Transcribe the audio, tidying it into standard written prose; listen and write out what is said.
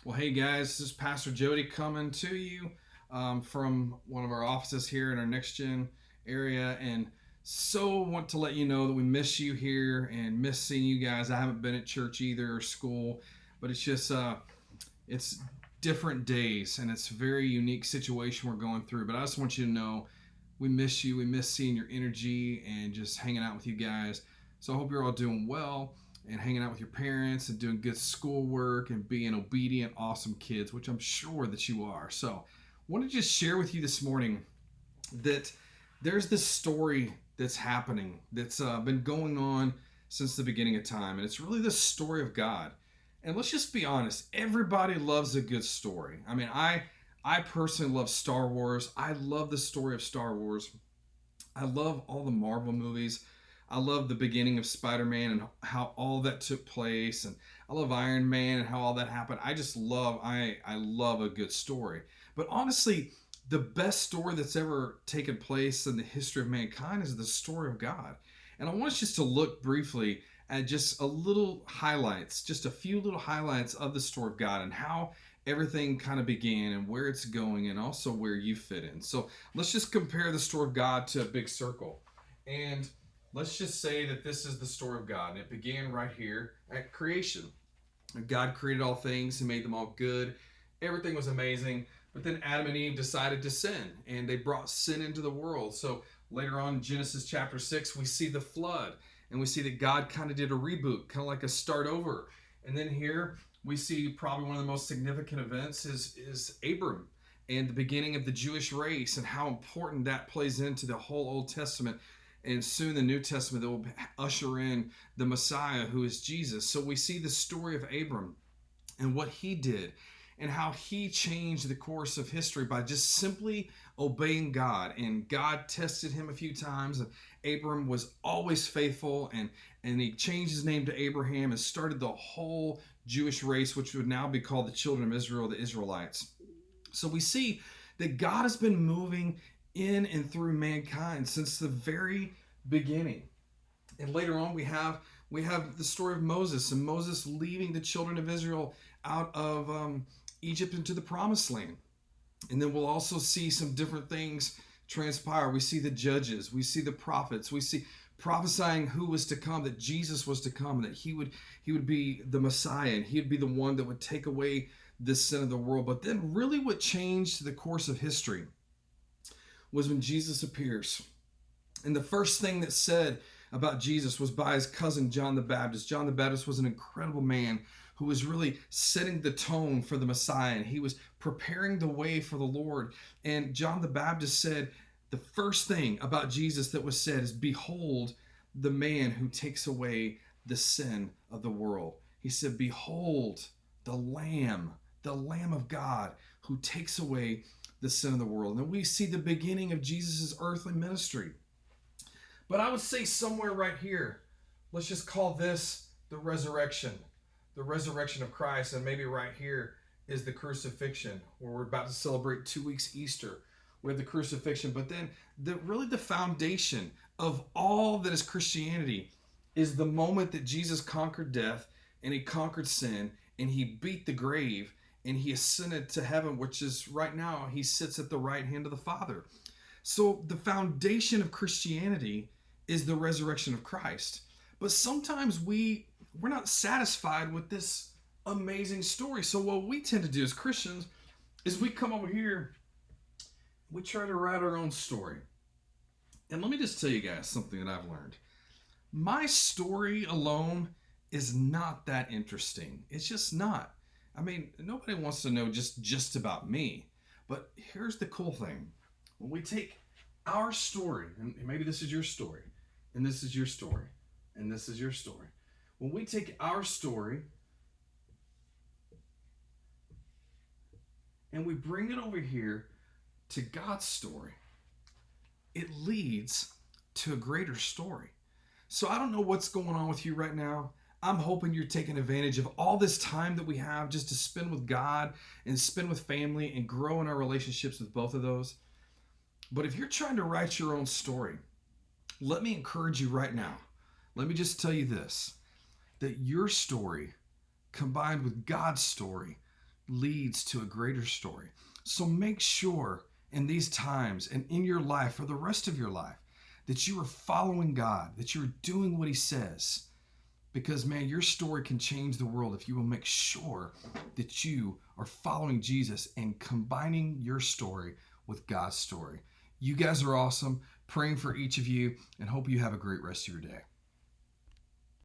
Well, hey guys, this is Pastor Jody coming to you from one of our offices here in our Next Gen area, and so want to let you know that we miss you here and miss seeing you guys. I haven't been at church either or school, but it's different days and it's a very unique situation we're going through. But I just want you to know we miss you. We miss seeing your energy and just hanging out with you guys. So I hope you're all doing well and hanging out with your parents and doing good schoolwork and being obedient, awesome kids, which I'm sure that you are. So I want to just share with you this morning that there's this story that's happening that's been going on since the beginning of time, and it's really the story of God. And let's just be honest, everybody loves a good story. I personally love Star Wars. I love the story of Star Wars. I love all the Marvel movies. I love the beginning of Spider-Man and how all that took place, and I love Iron Man and how all that happened. I love a good story. But honestly, the best story that's ever taken place in the history of mankind is the story of God. And I want us just to look briefly at just just a few little highlights of the story of God and how everything kind of began and where it's going and also where you fit in. So let's just compare the story of God to a big circle. And let's just say that this is the story of God, and it began right here at creation. God created all things and made them all good. Everything was amazing. But then Adam and Eve decided to sin, and they brought sin into the world. So later on in Genesis chapter 6, we see the flood, and we see that God kind of did a reboot, kind of like a start over. And then here we see probably one of the most significant events is Abram and the beginning of the Jewish race and how important that plays into the whole Old Testament and soon the New Testament that will usher in the Messiah, who is Jesus. So we see the story of Abram and what he did and how he changed the course of history by just simply obeying God. And God tested him a few times, and Abram was always faithful, and he changed his name to Abraham and started the whole Jewish race, which would now be called the children of Israel, the Israelites. So we see that God has been moving in and through mankind since the very beginning. And later on we have the story of Moses and Moses leading the children of Israel out of Egypt into the promised land. And then we'll also see some different things transpire. We see the judges, we see the prophets, we see prophesying who was to come, that Jesus was to come, that he would be the Messiah, and he would be the one that would take away the sin of the world. But then really what changed the course of history was when Jesus appears. And the first thing that's said about Jesus was by his cousin John the Baptist. John the Baptist was an incredible man who was really setting the tone for the Messiah, and he was preparing the way for the Lord. And John the Baptist said the first thing about Jesus that was said is, "Behold the man who takes away the sin of the world." He said, "Behold the Lamb of God who takes away the sin of the world." And we see the beginning of Jesus' earthly ministry. But I would say somewhere right here, let's just call this the resurrection of Christ. And maybe right here is the crucifixion, where we're about to celebrate 2 weeks Easter. We have the crucifixion, but then the foundation of all that is Christianity is the moment that Jesus conquered death and he conquered sin and he beat the grave and he ascended to heaven, which is right now he sits at the right hand of the Father. So the foundation of Christianity is the resurrection of Christ. But sometimes we're not satisfied with this amazing story. So what we tend to do as Christians is we come over here, we try to write our own story. And let me just tell you guys something that I've learned. My story alone is not that interesting. It's just not. Nobody wants to know just about me. But here's the cool thing. When we take our story, and maybe this is your story, and this is your story, and this is your story. When we take our story and we bring it over here to God's story, it leads to a greater story. So I don't know what's going on with you right now. I'm hoping you're taking advantage of all this time that we have just to spend with God and spend with family and grow in our relationships with both of those. But if you're trying to write your own story, let me encourage you right now. Let me just tell you this, that your story combined with God's story leads to a greater story. So make sure in these times and in your life for the rest of your life that you are following God, that you're doing what he says. Because, man, your story can change the world if you will make sure that you are following Jesus and combining your story with God's story. You guys are awesome. Praying for each of you and hope you have a great rest of your day.